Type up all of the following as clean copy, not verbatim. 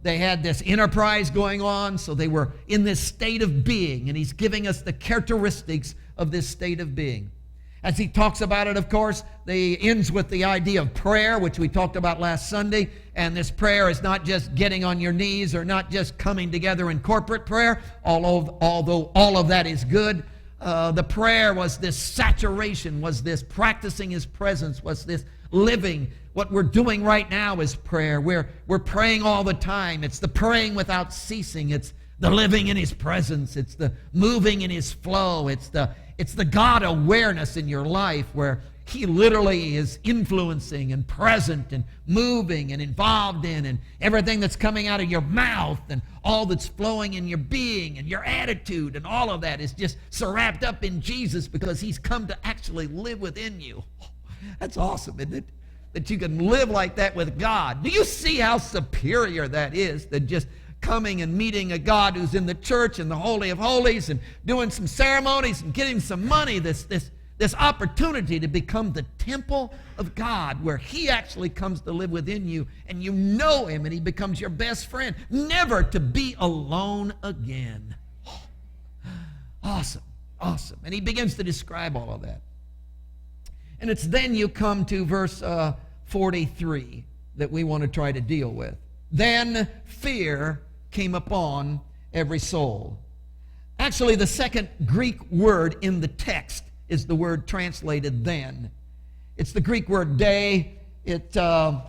They had this enterprise going on, so they were in this state of being, and he's giving us the characteristics of this state of being. As he talks about it, of course, he ends with the idea of prayer, which we talked about last Sunday. And this prayer is not just getting on your knees or not just coming together in corporate prayer, although all of that is good. The prayer was this saturation, was this practicing his presence, was this living. What we're doing right now is prayer. We're praying all the time. It's the praying without ceasing. It's the living in his presence. It's the moving in his flow. It's the God awareness in your life where he literally is influencing and present and moving and involved in, and everything that's coming out of your mouth and all that's flowing in your being and your attitude and all of that is just so wrapped up in Jesus because he's come to actually live within you. That's awesome, isn't it? That you can live like that with God. Do you see how superior that is than just coming and meeting a God who's in the church and the Holy of Holies and doing some ceremonies and getting some money, this opportunity to become the temple of God where he actually comes to live within you and you know him and he becomes your best friend, never to be alone again. Awesome, awesome. And he begins to describe all of that. And it's then you come to verse 43 that we want to try to deal with. Then fear came upon every soul. Actually, the second Greek word in the text is the word translated then. It's the Greek word day. It's the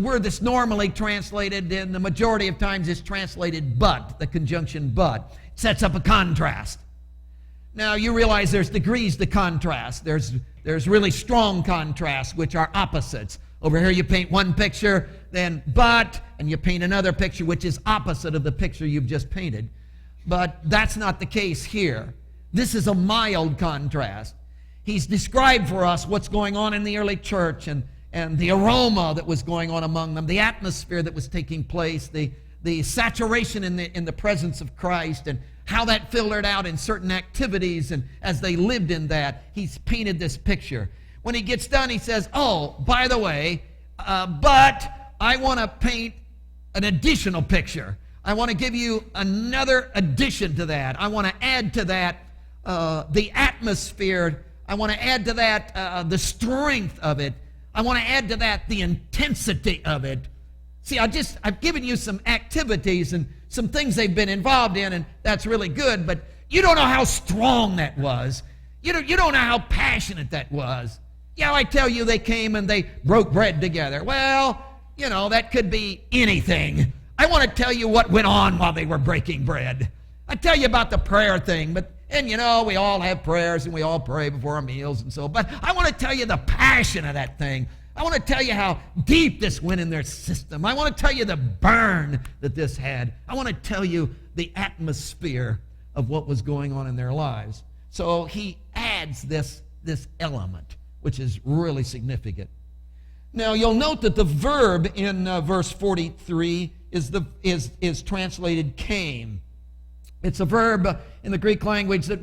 word that's normally translated, and the majority of times it's translated but, the conjunction but. It sets up a contrast. Now, you realize there's degrees to contrast. There's really strong contrasts, which are opposites. Over here you paint one picture, then but, and you paint another picture which is opposite of the picture you've just painted. But that's not the case here. This is a mild contrast. He's described for us what's going on in the early church and the aroma that was going on among them, the atmosphere that was taking place, the saturation in the presence of Christ, and how that filtered out in certain activities, and as they lived in that, he's painted this picture. When he gets done, he says, oh, by the way, but I want to paint an additional picture. I want to give you another addition to that. I want to add to that the atmosphere. I want to add to that the strength of it. I want to add to that the intensity of it. See, I've given you some activities and some things they've been involved in, and that's really good, but you don't know how strong that was. You don't know how passionate that was. Yeah, I tell you, they came and they broke bread together. Well, that could be anything. I want to tell you what went on while they were breaking bread. I tell you about the prayer thing, and we all have prayers and we all pray before our meals and so, but I want to tell you the passion of that thing. I want to tell you how deep this went in their system. I want to tell you the burn that this had. I want to tell you the atmosphere of what was going on in their lives. So he adds this element, which is really significant. Now, you'll note that the verb in verse 43 is translated came. It's a verb in the Greek language that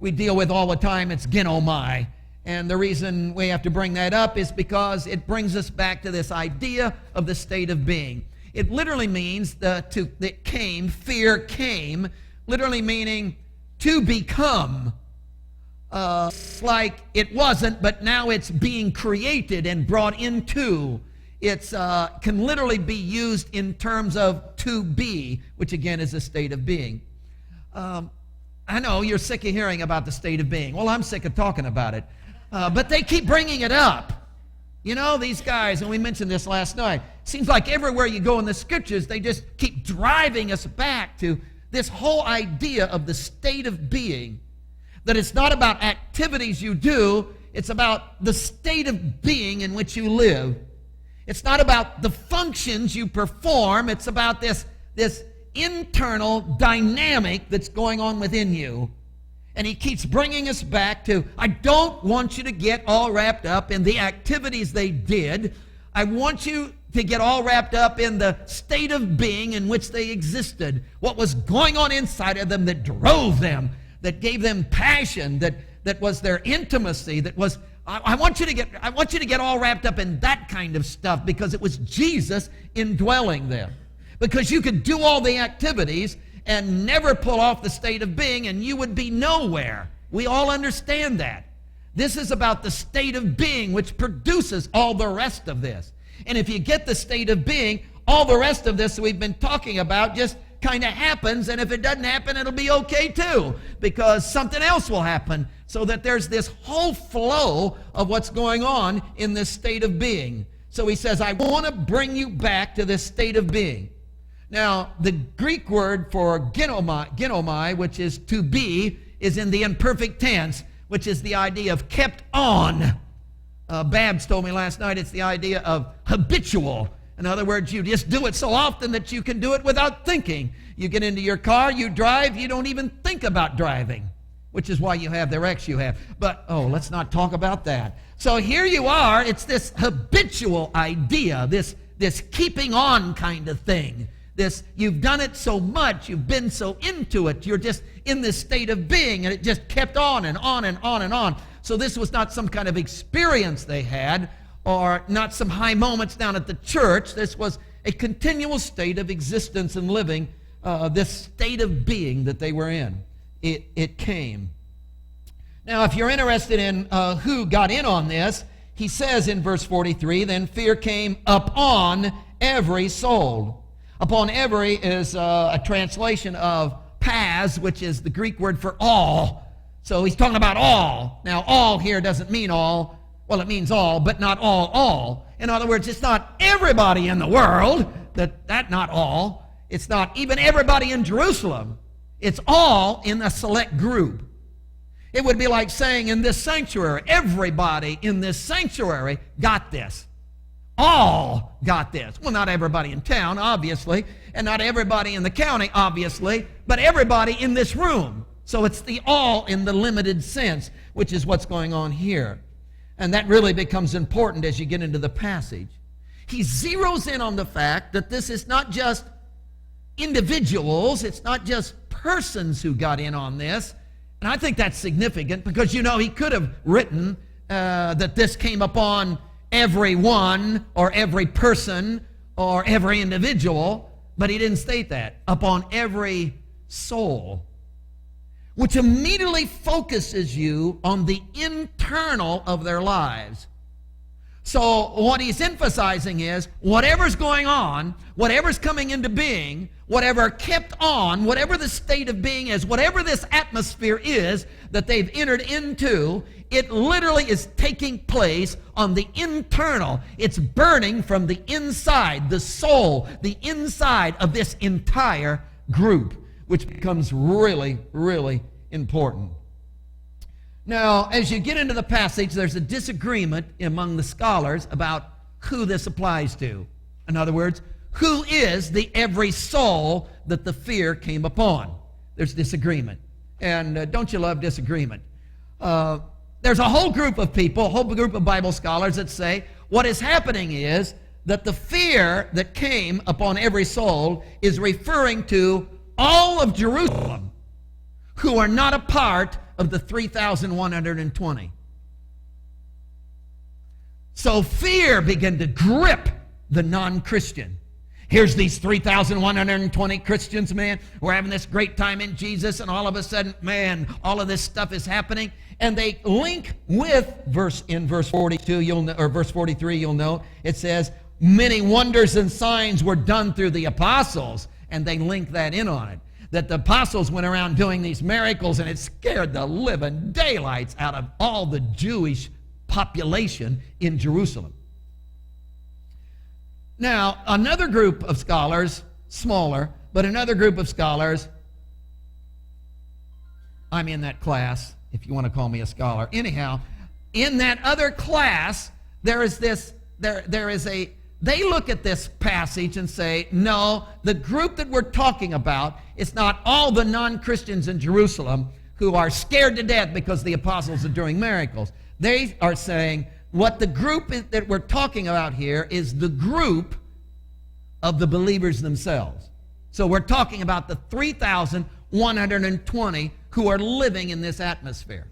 we deal with all the time. It's ginomai. And the reason we have to bring that up is because it brings us back to this idea of the state of being. It literally means that came, fear came, literally meaning to become. Like it wasn't, but now it's being created and brought into. It can literally be used in terms of to be, which again is a state of being. I know you're sick of hearing about the state of being. Well, I'm sick of talking about it. But they keep bringing it up. These guys, and we mentioned this last night, seems like everywhere you go in the scriptures, they just keep driving us back to this whole idea of the state of being. That it's not about activities you do, it's about the state of being in which you live. It's not about the functions you perform, it's about this internal dynamic that's going on within you. And he keeps bringing us back to, I don't want you to get all wrapped up in the activities they did. I want you to get all wrapped up in the state of being in which they existed. What was going on inside of them that drove them. that gave them passion, that was their intimacy, that was, I want you to get all wrapped up in that kind of stuff, because it was Jesus indwelling them. Because you could do all the activities and never pull off the state of being, and you would be nowhere. We all understand that. This is about the state of being, which produces all the rest of this. And if you get the state of being, all the rest of this we've been talking about just kind of happens, and if it doesn't happen, it'll be okay too, because something else will happen, so that there's this whole flow of what's going on in this state of being. So he says, I want to bring you back to this state of being. Now, the Greek word for ginomai, which is to be, is in the imperfect tense, which is the idea of kept on. Babs told me last night it's the idea of habitual. In other words, you just do it so often that you can do it without thinking. You get into your car, you drive, you don't even think about driving, which is why you have the wrecks you have. But, let's not talk about that. So here you are, it's this habitual idea, this keeping on kind of thing. You've done it so much, you've been so into it, you're just in this state of being, and it just kept on and on and on and on. So this was not some kind of experience they had, or not some high moments down at the church. This was a continual state of existence and living, this state of being that they were in. It came. Now, if you're interested in who got in on this, he says in verse 43, then fear came upon every soul. Upon every is a translation of pas, which is the Greek word for all. So he's talking about all. Now, all here doesn't mean all. Well, it means all, but not all. In other words, it's not everybody in the world, that not all. It's not even everybody in Jerusalem. It's all in a select group. It would be like saying in this sanctuary, everybody in this sanctuary got this. All got this. Well, not everybody in town, obviously, and not everybody in the county, obviously, but everybody in this room. So it's the all in the limited sense, which is what's going on here. And that really becomes important as you get into the passage. He zeroes in on the fact that this is not just individuals, it's not just persons who got in on this. And I think that's significant, because, he could have written that this came upon everyone or every person or every individual, but he didn't state that. Upon every soul, which immediately focuses you on the internal of their lives. So what he's emphasizing is whatever's going on, whatever's coming into being, whatever kept on, whatever the state of being is, whatever this atmosphere is that they've entered into, it literally is taking place on the internal. It's burning from the inside, the soul, the inside of this entire group, which becomes really, really important. Now, as you get into the passage, there's a disagreement among the scholars about who this applies to. In other words, who is the every soul that the fear came upon? There's disagreement. And don't you love disagreement? There's a whole group of people, a whole group of Bible scholars that say what is happening is that the fear that came upon every soul is referring to all of Jerusalem who are not a part of the 3,120. So fear began to grip the non-Christian. Here's these 3,120 Christians, man. We're having this great time in Jesus, and all of a sudden, man, all of this stuff is happening. And they link with verse 42, verse 43, you'll note, it says, many wonders and signs were done through the apostles, and they link that in on it. That the apostles went around doing these miracles, and it scared the living daylights out of all the Jewish population in Jerusalem. Now, another group of scholars, smaller, but another group of scholars, I'm in that class, if you want to call me a scholar. Anyhow, in that other class, they look at this passage and say, no, the group that we're talking about, it's not all the non-Christians in Jerusalem who are scared to death because the apostles are doing miracles. They are saying, what the group that we're talking about here is the group of the believers themselves. So we're talking about the 3,120 who are living in this atmosphere.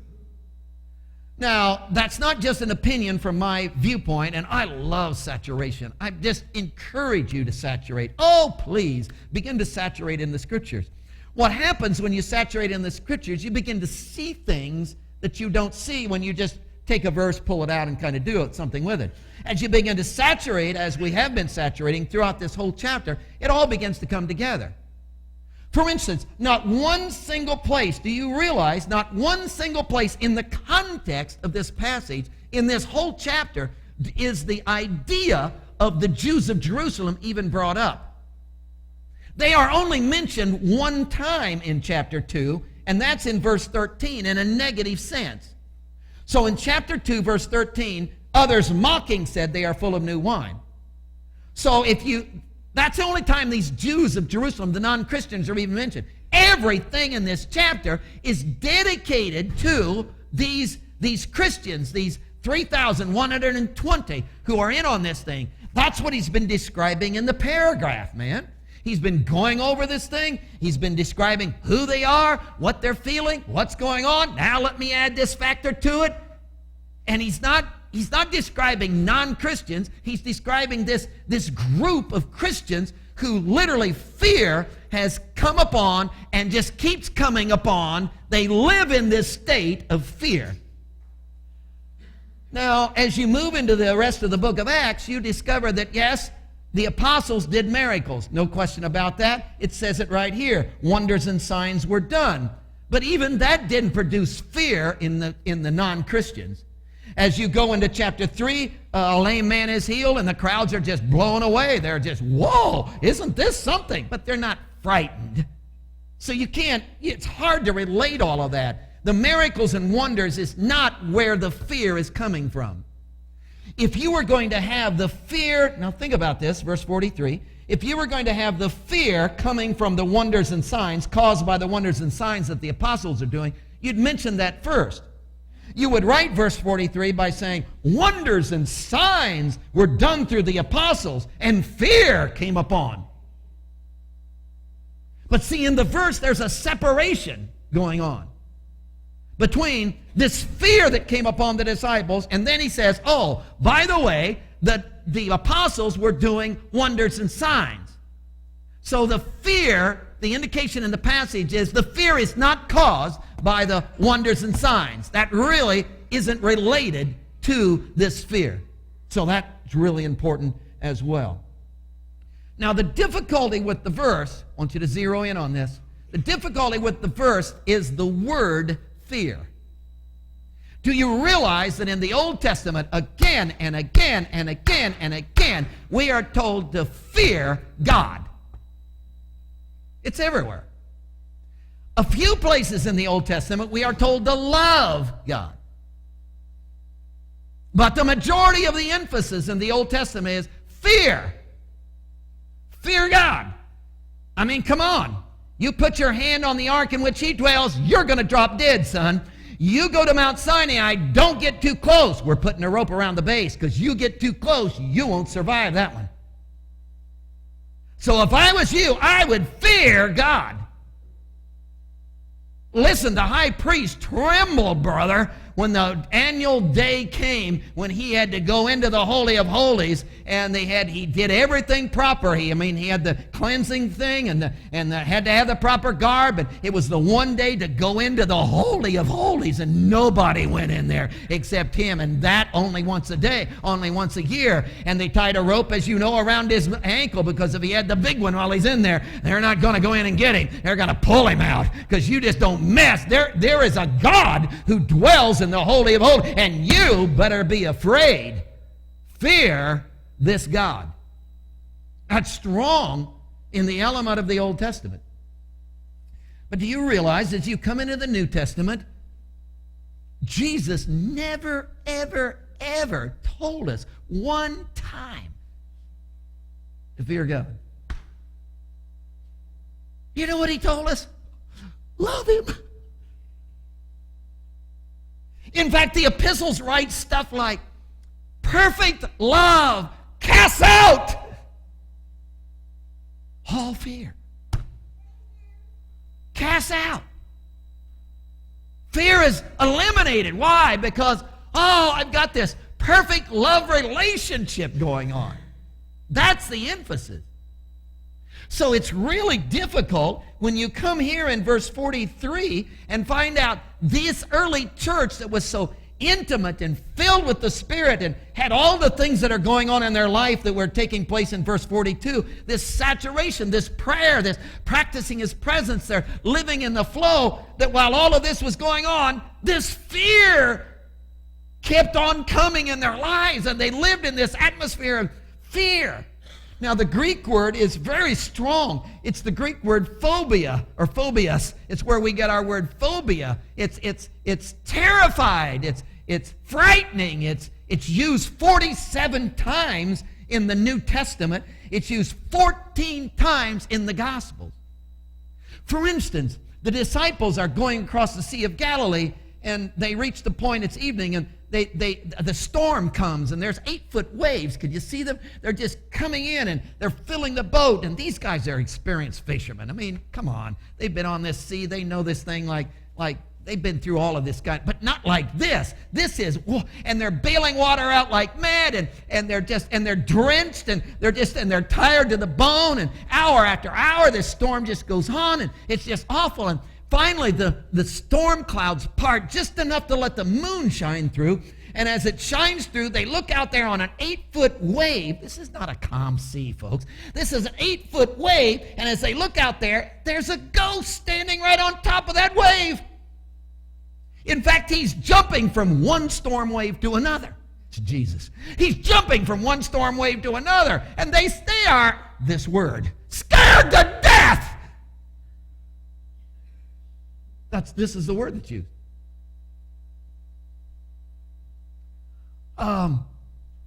Now, that's not just an opinion from my viewpoint, and I love saturation. I just encourage you to saturate. Oh, please, begin to saturate in the Scriptures. What happens when you saturate in the Scriptures, you begin to see things that you don't see when you just take a verse, pull it out, and kind of do something with it. As you begin to saturate, as we have been saturating throughout this whole chapter, it all begins to come together. For instance, not one single place, do you realize, not one single place in the context of this passage, in this whole chapter, is the idea of the Jews of Jerusalem even brought up. They are only mentioned one time in chapter 2, and that's in verse 13 in a negative sense. So in chapter 2, verse 13, others mocking said they are full of new wine. So that's the only time these Jews of Jerusalem, the non-Christians, are even mentioned. Everything in this chapter is dedicated to these Christians, these 3,120 who are in on this thing. That's what he's been describing in the paragraph, man. He's been going over this thing. He's been describing who they are, what they're feeling, what's going on. Now let me add this factor to it. And he's not describing non-Christians. He's describing this group of Christians who literally fear has come upon and just keeps coming upon. They live in this state of fear. Now, as you move into the rest of the book of Acts, you discover that, yes, the apostles did miracles. No question about that. It says it right here. Wonders and signs were done. But even that didn't produce fear in the non-Christians. As you go into chapter 3, a lame man is healed, and the crowds are just blown away. They're just, whoa, isn't this something? But they're not frightened. So it's hard to relate all of that. The miracles and wonders is not where the fear is coming from. If you were going to have the fear, now think about this, verse 43. If you were going to have the fear coming from the wonders and signs, caused by the wonders and signs that the apostles are doing, you'd mention that first. You would write verse 43 by saying, wonders and signs were done through the apostles, and fear came upon. But see, in the verse, there's a separation going on between this fear that came upon the disciples, and then he says, oh, by the way, the apostles were doing wonders and signs. So the fear, the indication in the passage is the fear is not caused by the wonders and signs. That really isn't related to this fear. So that's really important as well. Now, the difficulty with the verse, I want you to zero in on this. The difficulty with the verse is the word fear. Do you realize that in the Old Testament, again and again and again and again, we are told to fear God? It's everywhere. A few places in the Old Testament, we are told to love God. But the majority of the emphasis in the Old Testament is fear. Fear God. I mean, come on. You put your hand on the ark in which he dwells, you're going to drop dead, son. You go to Mount Sinai, don't get too close. We're putting a rope around the base because you get too close, you won't survive that one. So if I was you, I would fear God. Listen, the high priest trembled, brother, when the annual day came when he had to go into the Holy of Holies, and he did everything proper. He had the cleansing thing and had to have the proper garb, and it was the one day to go into the Holy of Holies, and nobody went in there except him, and that only once a day, only once a year. And they tied a rope, as you know, around his ankle, because if he had the big one while he's in there, they're not going to go in and get him. They're going to pull him out, because you just don't mess. There is a God who dwells in the Holy of Holies, and you better be afraid. Fear this God. That's strong in the element of the Old Testament. But do you realize, as you come into the New Testament, Jesus never, ever, ever told us one time to fear God. You know what he told us? Love him. In fact, the epistles write stuff like, perfect love casts out all fear. Cast out. Fear is eliminated. Why? Because, I've got this perfect love relationship going on. That's the emphasis. So it's really difficult when you come here in verse 43 and find out this early church that was so intimate and filled with the Spirit and had all the things that are going on in their life that were taking place in verse 42, this saturation, this prayer, this practicing His presence, they're living in the flow, that while all of this was going on, this fear kept on coming in their lives, and they lived in this atmosphere of fear. Now, the Greek word is very strong. It's the Greek word phobia, or phobias. It's where we get our word phobia. It's terrified. It's frightening. It's used 47 times in the New Testament. It's used 14 times in the Gospels. For instance, the disciples are going across the Sea of Galilee, and they reach the point, it's evening, and the storm comes, and there's 8-foot waves. Could you see them? They're just coming in, and they're filling the boat. And these guys are experienced fishermen. I mean, come on. They've been on this sea. They know this thing like they've been through all of this, but not like this. This is, and they're bailing water out like mad, and they're drenched, and they're tired to the bone. And hour after hour, this storm just goes on, and it's just awful. And finally, the storm clouds part just enough to let the moon shine through. And as it shines through, they look out there on an 8-foot wave. This is not a calm sea, folks. This is an 8-foot wave. And as they look out there, there's a ghost standing right on top of that wave. In fact, he's jumping from one storm wave to another. It's Jesus. He's jumping from one storm wave to another. And they are, this word, scared to death. This is the word that's used.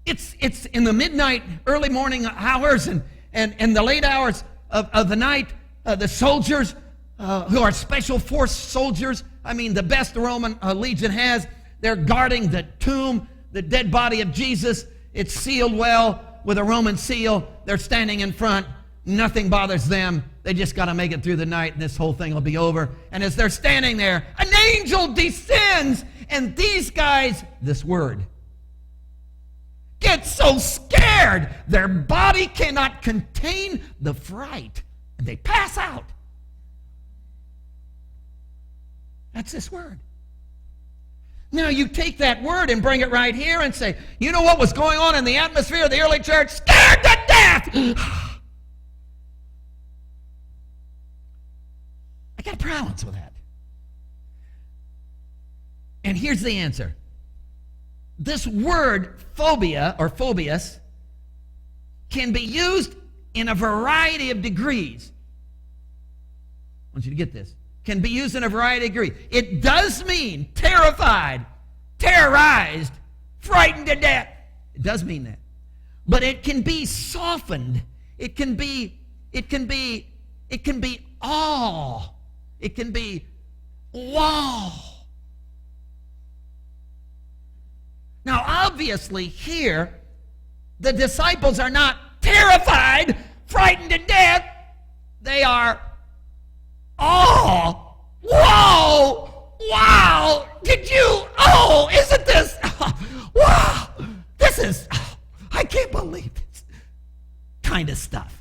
It's in the midnight, early morning hours, and the late hours of the night. The soldiers who are special force soldiers, I mean the best the Roman legion has, they're guarding the tomb, the dead body of Jesus. It's sealed well with a Roman seal. They're standing in front. Nothing bothers them. They just got to make it through the night, and this whole thing will be over. And as they're standing there, an angel descends, and these guys, this word, get so scared, their body cannot contain the fright, and they pass out. That's this word. Now you take that word and bring it right here and say, you know what was going on in the atmosphere of the early church? Scared to death! I got problems with that. And here's the answer. This word phobia or phobias can be used in a variety of degrees. I want you to get this. Can be used in a variety of degrees. It does mean terrified, terrorized, frightened to death. It does mean that. But it can be softened. It can be awe. It can be wow. Now, obviously, here, the disciples are not terrified, frightened to death. They are awe. Whoa! Wow! Isn't this? Wow! This is, I can't believe this kind of stuff.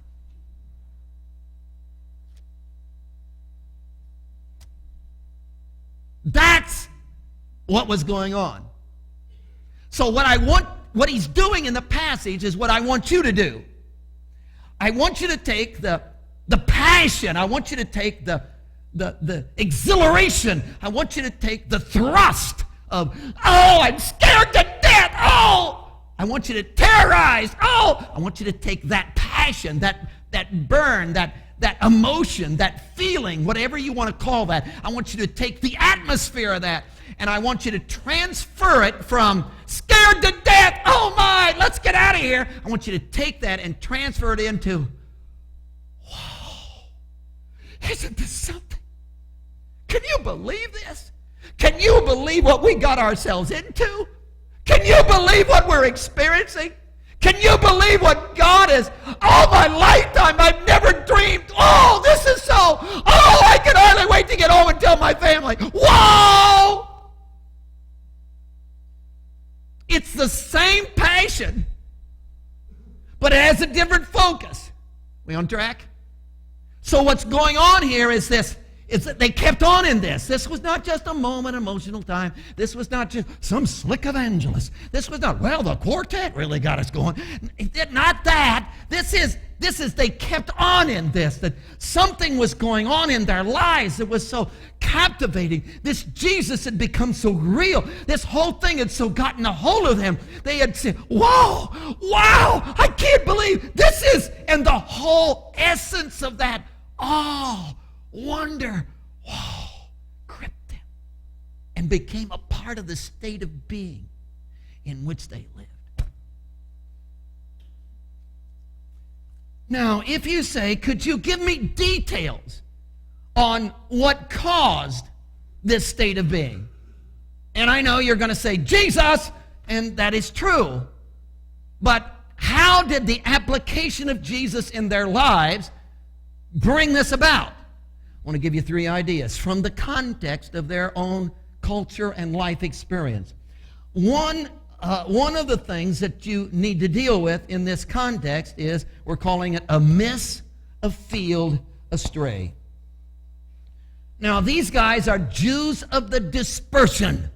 That's what was going on. So what he's doing in the passage is what I want you to do. I want you to take the passion. I want you to take the exhilaration. I want you to take the thrust of, I'm scared to death. I want you to terrorize. I want you to take that passion, that burn, that emotion, that feeling, whatever you want to call that. I want you to take the atmosphere of that, and I want you to transfer it from scared to death, oh my, let's get out of here. I want you to take that and transfer it into, wow, isn't this something? Can you believe this? Can you believe what we got ourselves into? Can you believe what we're experiencing? Can you believe what God is? All my lifetime, I've never dreamed. This is so. I can hardly wait to get home and tell my family. Whoa! It's the same passion, but it has a different focus. We on track? So what's going on here is this. It's that they kept on in this. This was not just a moment, emotional time. This was not just some slick evangelist. This was not, well, the quartet really got us going. Not that. This is they kept on in this, that something was going on in their lives that was so captivating. This Jesus had become so real. This whole thing had so gotten a hold of them. They had said, wow, I can't believe this is, and the whole essence of that awe, wonder, gripped them and became a part of the state of being in which they lived. Now, if you say, could you give me details on what caused this state of being? And I know you're going to say, Jesus, and that is true. But how did the application of Jesus in their lives bring this about? I want to give you 3 ideas from the context of their own culture and life experience. One of the things that you need to deal with in this context is, we're calling it a miss, a field, astray. Now, these guys are Jews of the dispersion.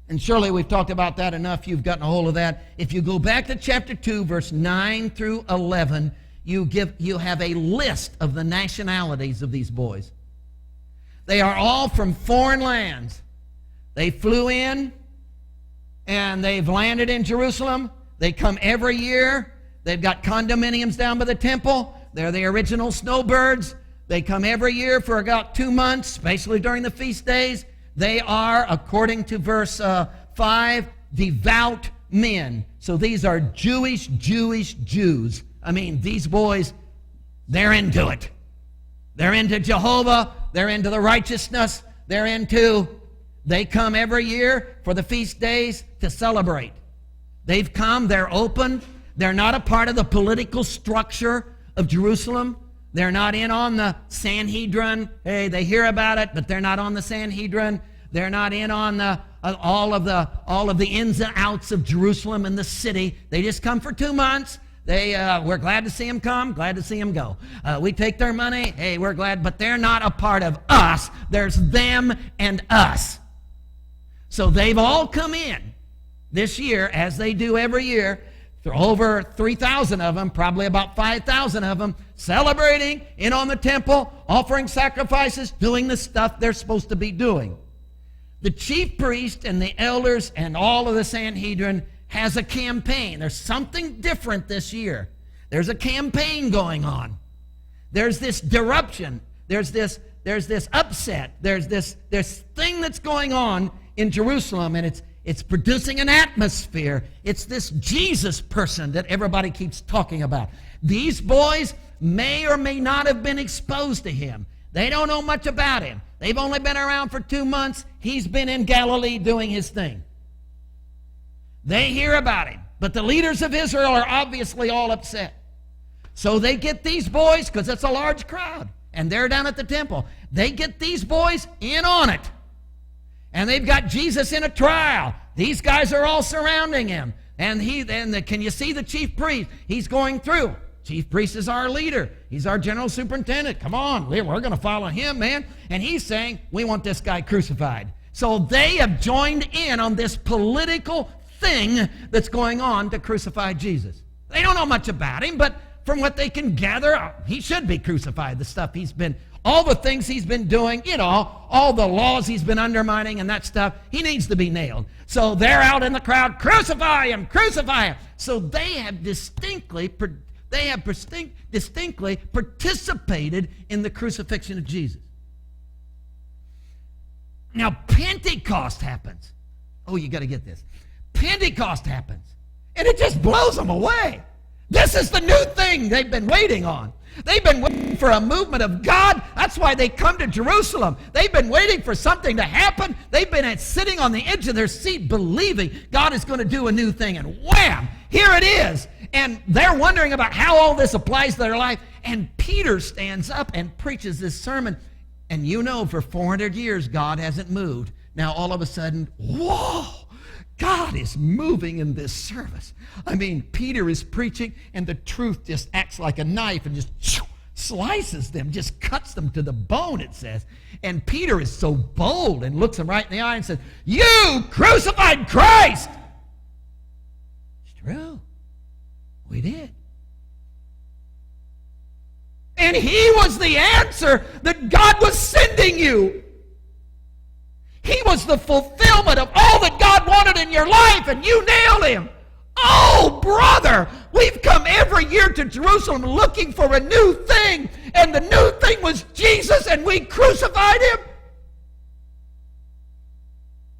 And surely we've talked about that enough. You've gotten a hold of that. If you go back to chapter 2, verse 9 through 11, you have a list of the nationalities of these boys. They are all from foreign lands. They flew in, and they've landed in Jerusalem. They come every year. They've got condominiums down by the temple. They're the original snowbirds. They come every year for about 2 months, especially during the feast days. They are, according to verse 5, devout men. So these are Jewish Jews. I mean, these boys, they're into it. They're into Jehovah. They're into the righteousness. They come every year for the feast days to celebrate. They've come, they're open. They're not a part of the political structure of Jerusalem. They're not in on the Sanhedrin. Hey, they hear about it, but they're not on the Sanhedrin. They're not in on all of the ins and outs of Jerusalem and the city. They just come for 2 months. We're glad to see them come, glad to see them go. We take their money. Hey, we're glad, but they're not a part of us. There's them and us. So they've all come in this year, as they do every year. Over 3,000 of them, probably about 5,000 of them, celebrating in on the temple, offering sacrifices, doing the stuff they're supposed to be doing. The chief priest and the elders and all of the Sanhedrin has a campaign. There's something different this year. There's a campaign going on. There's this disruption. There's this upset. There's this thing that's going on in Jerusalem, and it's producing an atmosphere. It's this Jesus person that everybody keeps talking about. These boys may or may not have been exposed to him. They don't know much about him. They've only been around for 2 months. He's been in Galilee doing his thing. They hear about him, but the leaders of Israel are obviously all upset. So they get these boys, because it's a large crowd, and they're down at the temple. They get these boys in on it. And they've got Jesus in a trial. These guys are all surrounding him. And can you see the chief priest? He's going through. Chief priest is our leader. He's our general superintendent. Come on, we're going to follow him, man. And he's saying, we want this guy crucified. So they have joined in on this political thing that's going on to crucify Jesus. They don't know much about him, but from what they can gather, he should be crucified. All the things he's been doing, all the laws he's been undermining and that stuff, he needs to be nailed. So they're out in the crowd, crucify him, crucify him. So they have distinctly participated in the crucifixion of Jesus. Now, Pentecost happens. Oh, you got to get this. Pentecost happens, and it just blows them away. This is the new thing they've been waiting on. They've been waiting for a movement of God. That's why they come to Jerusalem. They've been waiting for something to happen. They've been sitting on the edge of their seat believing God is going to do a new thing. And wham, here it is. And they're wondering about how all this applies to their life. And Peter stands up and preaches this sermon. And for 400 years, God hasn't moved. Now, all of a sudden, whoa, God is moving in this service. I mean, Peter is preaching, and the truth just acts like a knife and just slices them, just cuts them to the bone, it says. And Peter is so bold and looks him right in the eye and says, "You crucified Christ!" It's true. We did. And he was the answer that God was sending you. He was the fulfillment of all that God wanted in your life, and you nailed him. Oh, brother, we've come every year to Jerusalem looking for a new thing, and the new thing was Jesus, and we crucified him.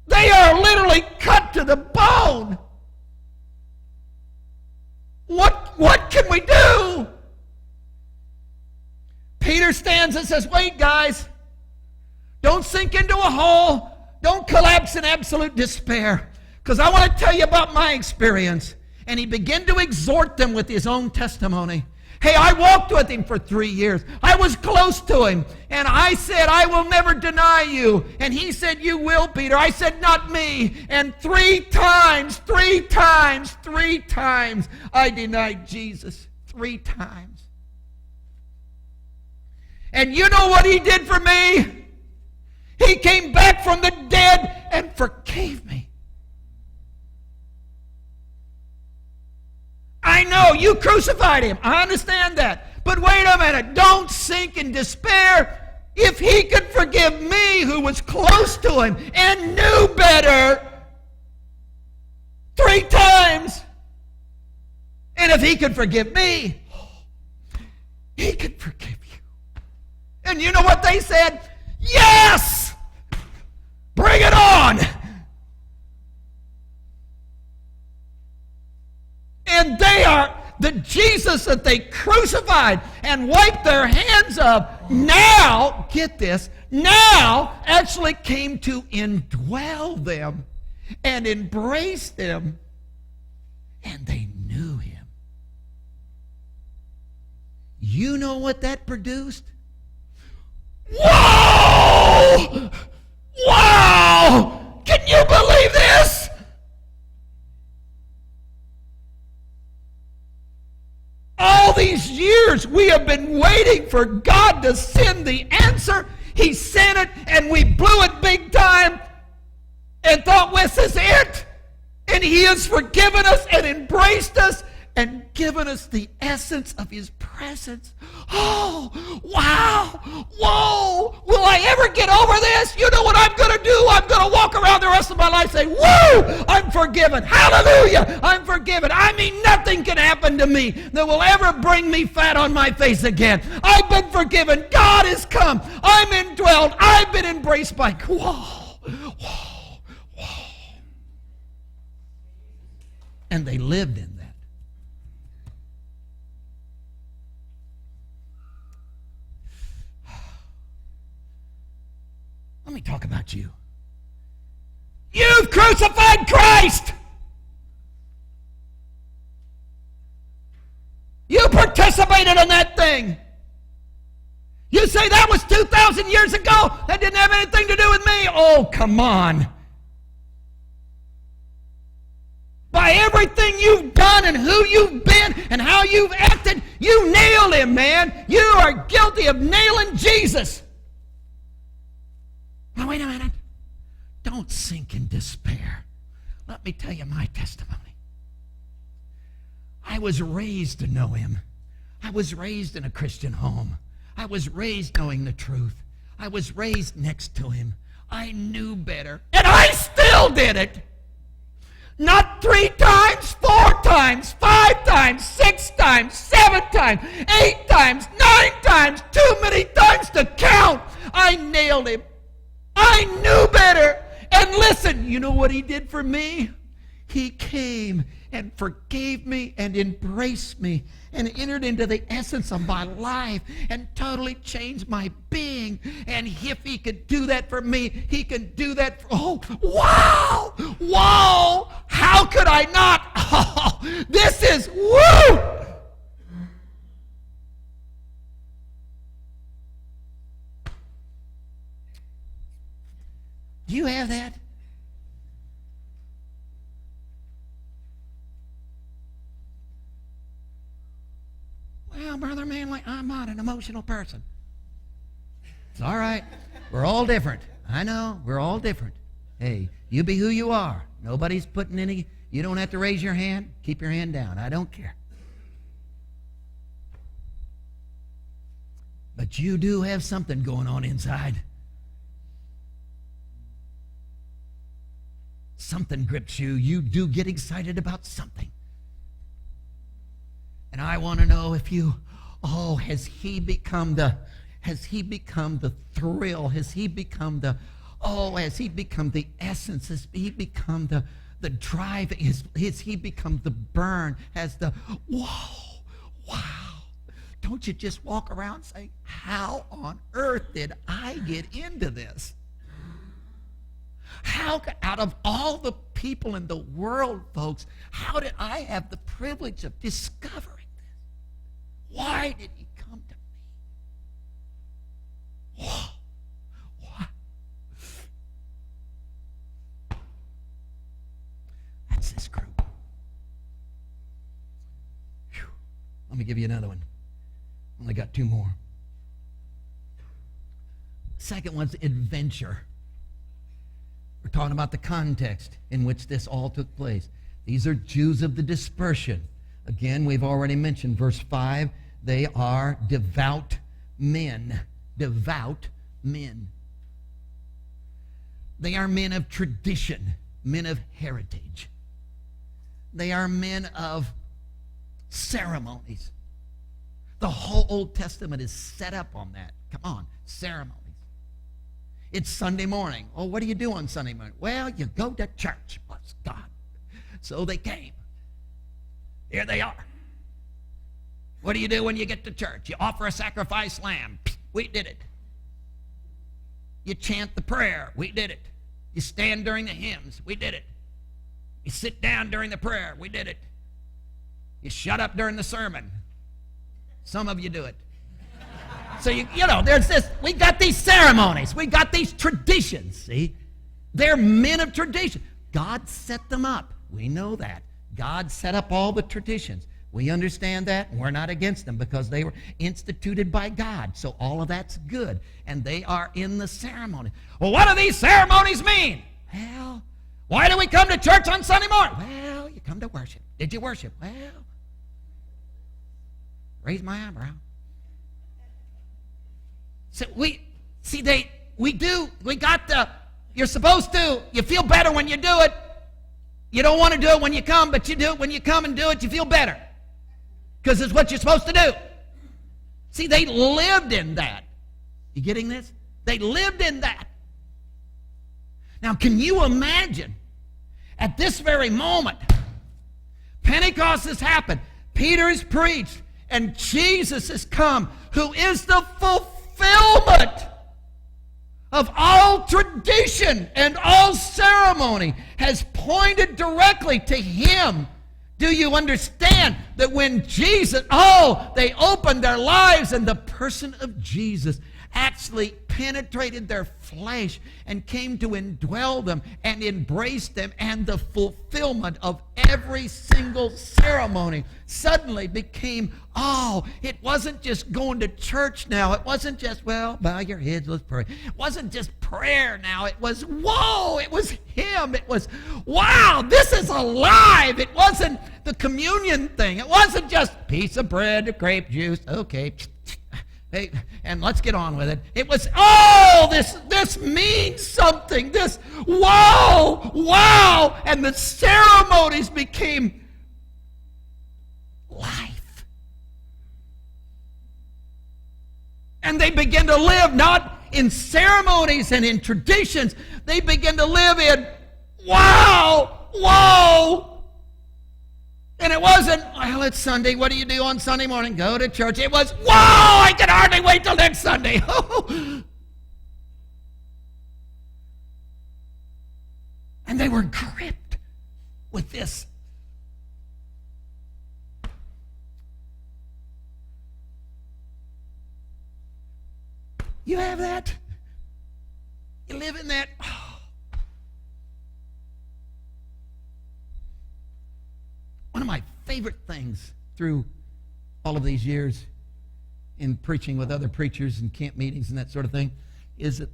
They are literally cut to the bone. What can we do? Peter stands and says, "Wait, guys. Don't sink into a hole. Don't collapse in absolute despair. Because I want to tell you about my experience." And he began to exhort them with his own testimony. Hey, I walked with him for 3 years. I was close to him. And I said, "I will never deny you." And he said, "You will, Peter." I said, "Not me." And three times, I denied Jesus. 3 times. And you know what he did for me? He came back from the dead and forgave me. I know you crucified him. I understand that. But wait a minute. Don't sink in despair. If he could forgive me, who was close to him and knew better, 3 times, and if he could forgive me, he could forgive you. And you know what they said? Yes! Bring it on! And they are the Jesus that they crucified and wiped their hands of, now, get this, now actually came to indwell them and embrace them, and they knew him. You know what that produced? Whoa! Wow! Can you believe this? All these years we have been waiting for God to send the answer. He sent it, and we blew it big time and thought, "This is it." And he has forgiven us and embraced us and given us the essence of his presence. Oh, wow, whoa, will I ever get over this? You know what I'm going to do? I'm going to walk around the rest of my life saying, "Woo, I'm forgiven. Hallelujah, I'm forgiven." I mean, nothing can happen to me that will ever bring me fat on my face again. I've been forgiven. God has come. I'm indwelled. I've been embraced by, whoa, whoa, whoa. And they lived in that. Let me talk about you. You've crucified Christ. You participated in that thing. You say that was 2,000 years ago? That didn't have anything to do with me? Oh, come on. By everything you've done and who you've been and how you've acted, you nailed him, man. You are guilty of nailing Jesus. Now, wait a minute. Don't sink in despair. Let me tell you my testimony. I was raised to know him. I was raised in a Christian home. I was raised knowing the truth. I was raised next to him. I knew better. And I still did it. Not 3 times, 4 times, 5 times, 6 times, 7 times, 8 times, 9 times, too many times to count. I nailed him. I knew better. And listen, you know what he did for me? He came and forgave me and embraced me and entered into the essence of my life and totally changed my being. And if he could do that for me, he can do that for, oh, wow, wow, how could I not? Oh, this is, woo! Do you have that? Well, Brother Manley, I'm not an emotional person. It's all right. We're all different. I know. We're all different. Hey, you be who you are. Nobody's putting any... You don't have to raise your hand. Keep your hand down. I don't care. But you do have something going on inside. Something grips you. You do get excited about something. And I want to know if you, has he become the thrill? Has he become the essence? Has he become the drive? Has he become the burn? Has the, whoa, wow. Don't you just walk around saying, how on earth did I get into this? How, out of all the people in the world, folks, how did I have the privilege of discovering this? Why did he come to me? Whoa. Why? That's this group. Whew. Let me give you another one. Only got two more. Second one's adventure. We're talking about the context in which this all took place. These are Jews of the dispersion. Again, we've already mentioned verse 5. They are devout men. Devout men. They are men of tradition, men of heritage. They are men of ceremonies. The whole Old Testament is set up on that. Come on, ceremonies. It's Sunday morning. Oh, what do you do on Sunday morning? Well, you go to church. Bless God. So they came. Here they are. What do you do when you get to church? You offer a sacrifice lamb. We did it. You chant the prayer. We did it. You stand during the hymns. We did it. You sit down during the prayer. We did it. You shut up during the sermon. Some of you do it. So, there's this, we got these ceremonies. We got these traditions, see? They're men of tradition. God set them up. We know that. God set up all the traditions. We understand that, and we're not against them because they were instituted by God. So all of that's good, and they are in the ceremony. Well, what do these ceremonies mean? Well, why do we come to church on Sunday morning? Well, you come to worship. Did you worship? Well, raise my eyebrow. So you're supposed to, you feel better when you do it. You don't want to do it when you come, but you do it when you come and do it, you feel better. Because it's what you're supposed to do. See, they lived in that. You getting this? They lived in that. Now, can you imagine, at this very moment, Pentecost has happened, Peter has preached, and Jesus has come, who is the fulfillment of all tradition and all ceremony, has pointed directly to him. Do you understand that when Jesus, they opened their lives and the person of Jesus actually penetrated their flesh and came to indwell them and embrace them, and the fulfillment of every single ceremony suddenly became, it wasn't just going to church now. It wasn't just, bow your heads, let's pray. It wasn't just prayer now. It was, it was him. It was, wow, this is alive. It wasn't the communion thing. It wasn't just piece of bread, grape juice, okay, hey, and let's get on with it. It was, this means something. This, wow. And the ceremonies became life. And they began to live not in ceremonies and in traditions. They began to live in, whoa. And it wasn't, it's Sunday. What do you do on Sunday morning? Go to church. It was, I can hardly wait till next Sunday. And they were gripped with this. You have that? You live in that? One of my favorite things through all of these years in preaching with other preachers and camp meetings and that sort of thing is that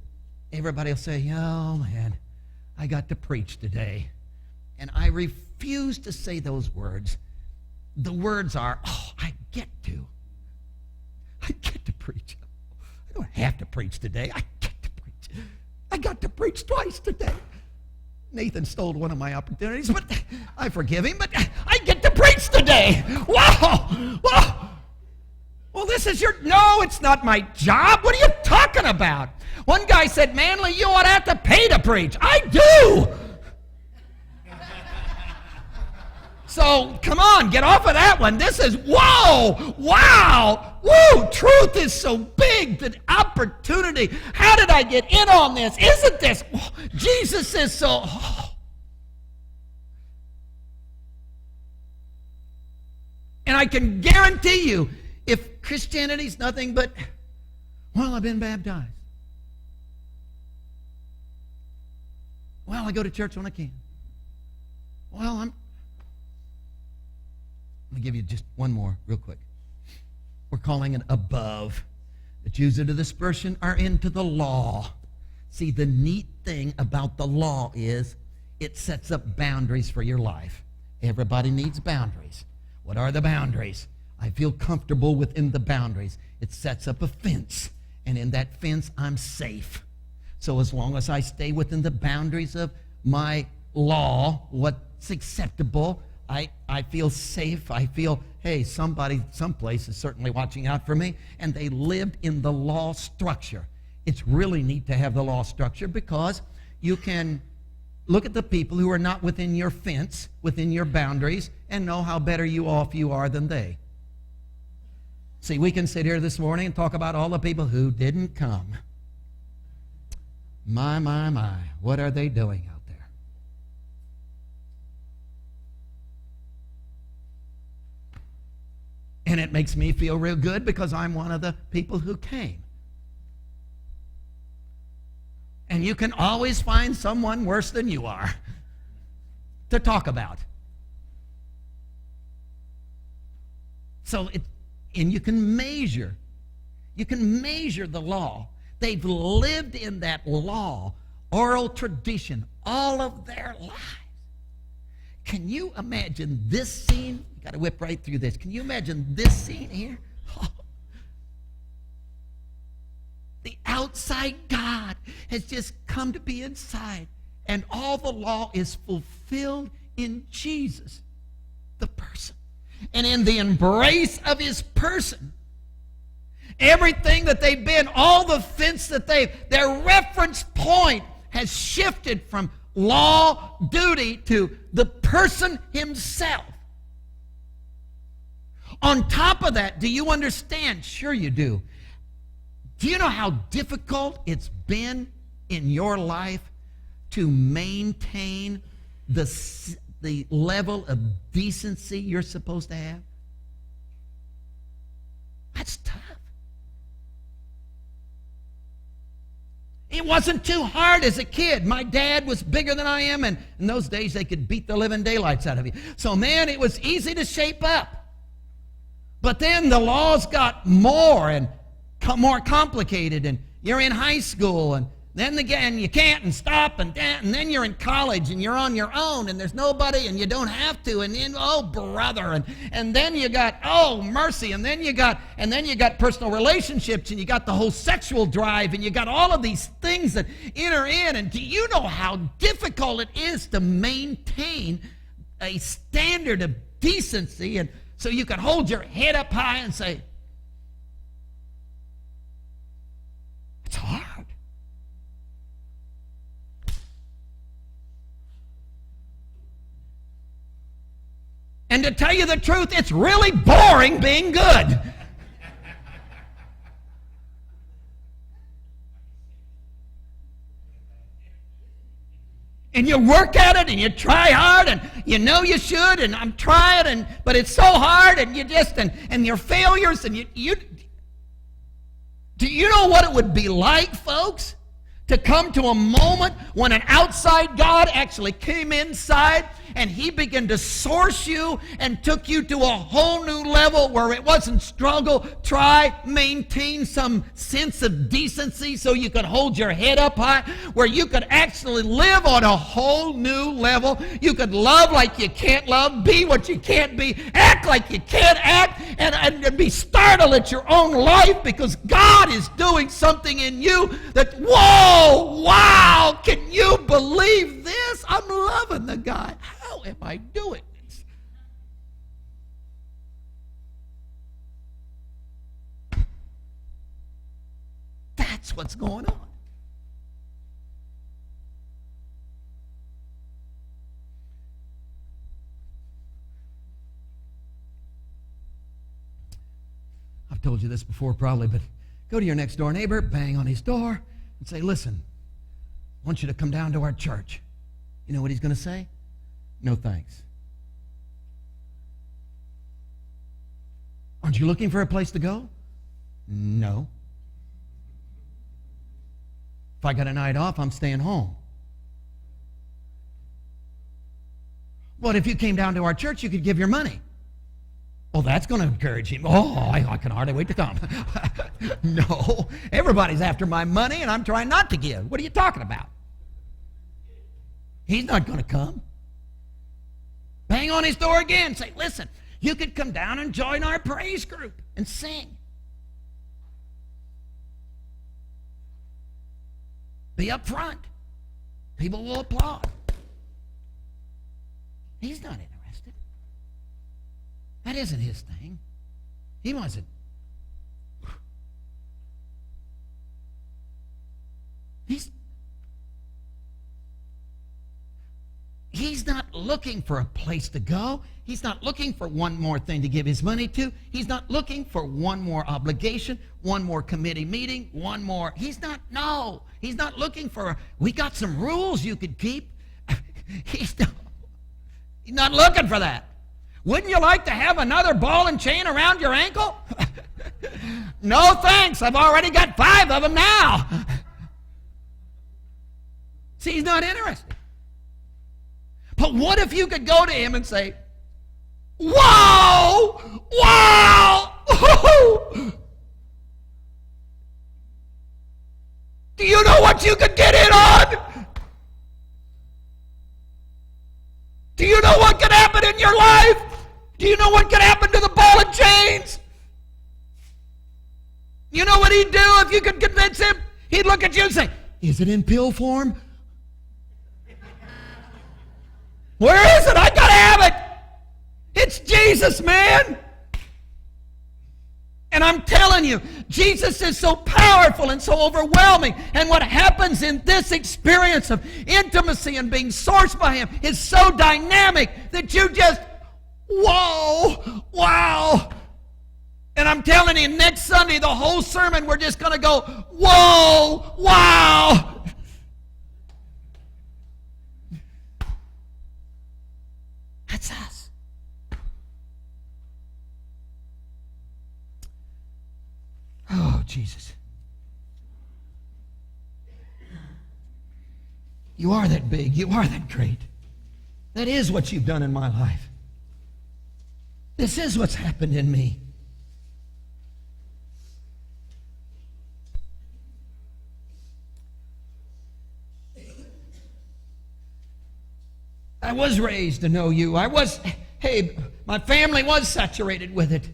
everybody will say, oh man, I got to preach today. And I refuse to say those words. The words are, oh, I get to preach. I don't have to preach today. I get to preach. I got to preach twice today. Nathan stole one of my opportunities, but I forgive him, but I get to preach today. Wow! Wow! Well, this is no, it's not my job. What are you talking about? One guy said, Manley, you ought to have to pay to preach. I do! So, come on, get off of that one. This is, whoa, wow, woo, truth is so big, the opportunity. How did I get in on this? Isn't this, Jesus is so, And I can guarantee you, if Christianity's nothing but, well, I've been baptized. Well, I go to church when I can. Well, Let me give you just one more real quick. We're calling it above. The Jews of the dispersion are into the law. See, the neat thing about the law is it sets up boundaries for your life. Everybody needs boundaries. What are the boundaries? I feel comfortable within the boundaries. It sets up a fence, and in that fence, I'm safe. So as long as I stay within the boundaries of my law, what's acceptable, I feel safe. I feel, hey, somebody, someplace is certainly watching out for me, and they lived in the law structure. It's really neat to have the law structure because you can look at the people who are not within your fence, within your boundaries, and know how better off you are than they. See, we can sit here this morning and talk about all the people who didn't come. My, what are they doing out there? And it makes me feel real good because I'm one of the people who came. And you can always find someone worse than you are to talk about. And you can measure the law. They've lived in that law, oral tradition, all of their lives. Can you imagine this scene? You got to whip right through this. Can you imagine this scene here? Oh. The outside God has just come to be inside, and all the law is fulfilled in Jesus, the person. And in the embrace of his person, everything that they've been, all the fence that their reference point has shifted from law, duty, to the person himself. On top of that, do you understand? Sure you do. Do you know how difficult it's been in your life to maintain the level of decency you're supposed to have? That's tough. It wasn't too hard as a kid. My dad was bigger than I am, and in those days they could beat the living daylights out of you. So, man, it was easy to shape up. But then the laws got more complicated, and you're in high school, and then again you can't and stop, and then you're in college and you're on your own, and there's nobody, and you don't have to, and then, oh brother, and then you got, oh mercy, and then you got personal relationships, and you got the whole sexual drive, and you got all of these things that enter in. And do you know how difficult it is to maintain a standard of decency, and so you can hold your head up high and say, it's hard. And to tell you the truth, it's really boring being good. And you work at it, and you try hard, and you know you should, and I'm trying, but it's so hard, and you just, and your failures, and you do you know what it would be like, folks, To come to a moment when an outside God actually came inside and he began to source you and took you to a whole new level where it wasn't struggle, try, maintain some sense of decency so you could hold your head up high, where you could actually live on a whole new level. You could love like you can't love, be what you can't be, act like you can't act, and be startled at your own life because God is doing something in you that, whoa, wow, can you believe this? I'm loving the guy. How am I doing this? That's what's going on. I've told you this before probably, but go to your next door neighbor, bang on his door, and say, listen, I want you to come down to our church. You know what he's going to say? No thanks. Aren't you looking for a place to go? No. If I got a night off, I'm staying home. But if you came down to our church, you could give your money. Well, that's going to encourage him. Oh, I can hardly wait to come. No, everybody's after my money, and I'm trying not to give. What are you talking about? He's not going to come. Bang on his door again. Say, listen, you could come down and join our praise group and sing. Be up front. People will applaud. He's not interested. That isn't his thing. He wasn't. He's not looking for a place to go. He's not looking for one more thing to give his money to. He's not looking for one more obligation, one more committee meeting, one more. He's not looking for, we got some rules you could keep. He's not looking for that. Wouldn't you like to have another ball and chain around your ankle? No thanks, I've already got 5 of them now. See, he's not interested. But what if you could go to him and say, wow, do you know what you could get in on? Do you know what could happen in your life? Do you know what could happen to the ball and chains? You know what he'd do if you could convince him? He'd look at you and say, is it in pill form? Where is it? I gotta have it. It's Jesus, man. And I'm telling you, Jesus is so powerful and so overwhelming. And what happens in this experience of intimacy and being sourced by him is so dynamic that you just, wow. And I'm telling you, next Sunday, the whole sermon, we're just going to go, whoa, wow. That's us. Oh, Jesus. You are that big. You are that great. That is what you've done in my life. This is what's happened in me. I was raised to know you. My family was saturated with it.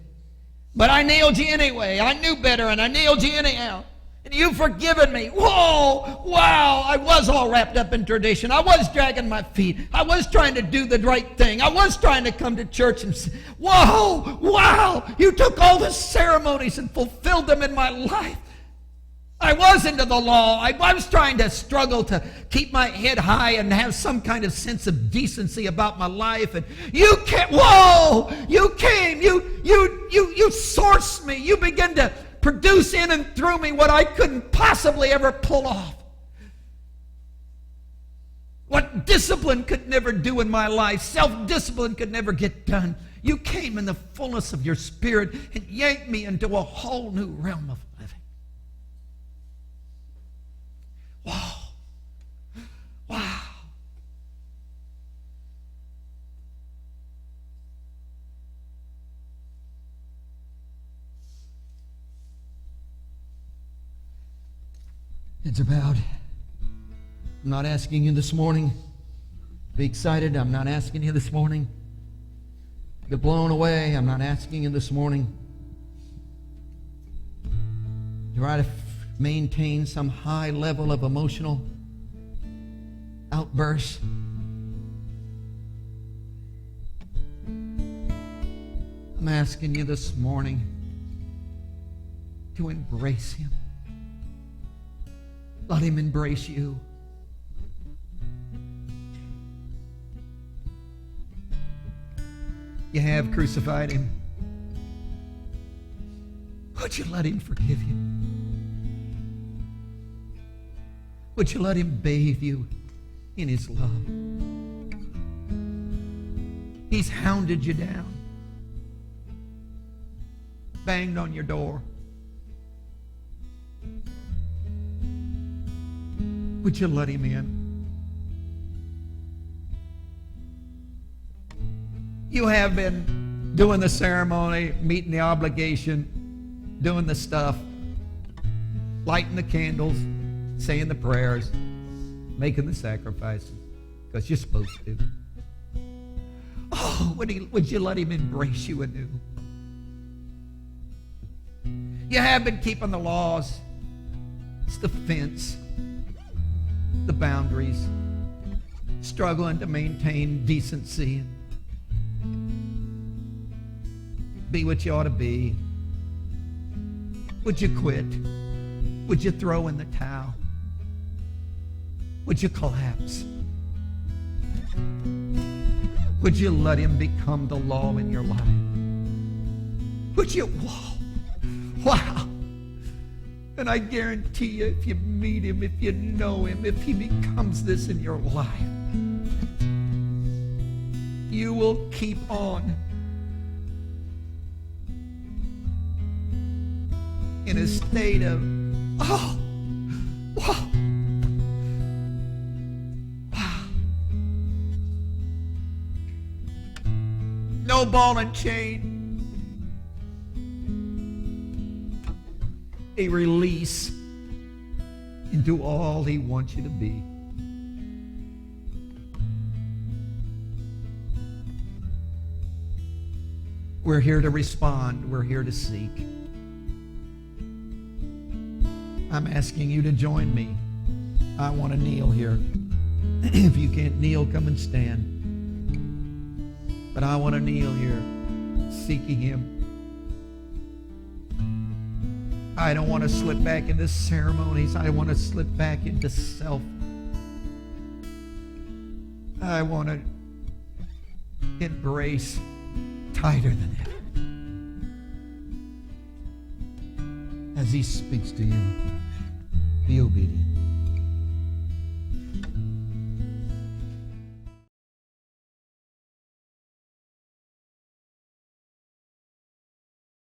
But I nailed you anyway. I knew better, and I nailed you anyhow. And you've forgiven me. Whoa, wow. I was all wrapped up in tradition. I was dragging my feet. I was trying to do the right thing. I was trying to come to church and say, whoa, wow. You took all the ceremonies and fulfilled them in my life. I was into the law. I was trying to struggle to keep my head high and have some kind of sense of decency about my life. And you came, you sourced me. You began to produce in and through me what I couldn't possibly ever pull off. What discipline could never do in my life, self-discipline could never get done. You came in the fullness of your Spirit and yanked me into a whole new realm of living. Wow. Heads are bowed. I'm not asking you this morning to be excited. I'm not asking you this morning to be blown away. I'm not asking you this morning to try to maintain some high level of emotional outburst. I'm asking you this morning to embrace Him. Let Him embrace you. You have crucified Him. Would you let Him forgive you? Would you let Him bathe you in His love? He's hounded you down, banged on your door. Would you let Him in? You have been doing the ceremony, meeting the obligation, doing the stuff, lighting the candles, saying the prayers, making the sacrifices, because you're supposed to. Oh, would you let Him embrace you anew? You have been keeping the laws. It's the fence, the boundaries, struggling to maintain decency, be what you ought to be. Would you quit? Would you throw in the towel? Would you collapse? Would you let Him become the law in your life? Would you? Wow. And I guarantee you, if you meet Him, if you know Him, if He becomes this in your life, you will keep on in a state of, wow. No ball and chain. A release into all He wants you to be. We're here to respond. We're here to seek. I'm asking you to join me. I want to kneel here. If you can't kneel, come and stand. But I want to kneel here, seeking Him. I don't want to slip back into ceremonies. I want to slip back into self. I want to embrace tighter than ever. As He speaks to you, be obedient.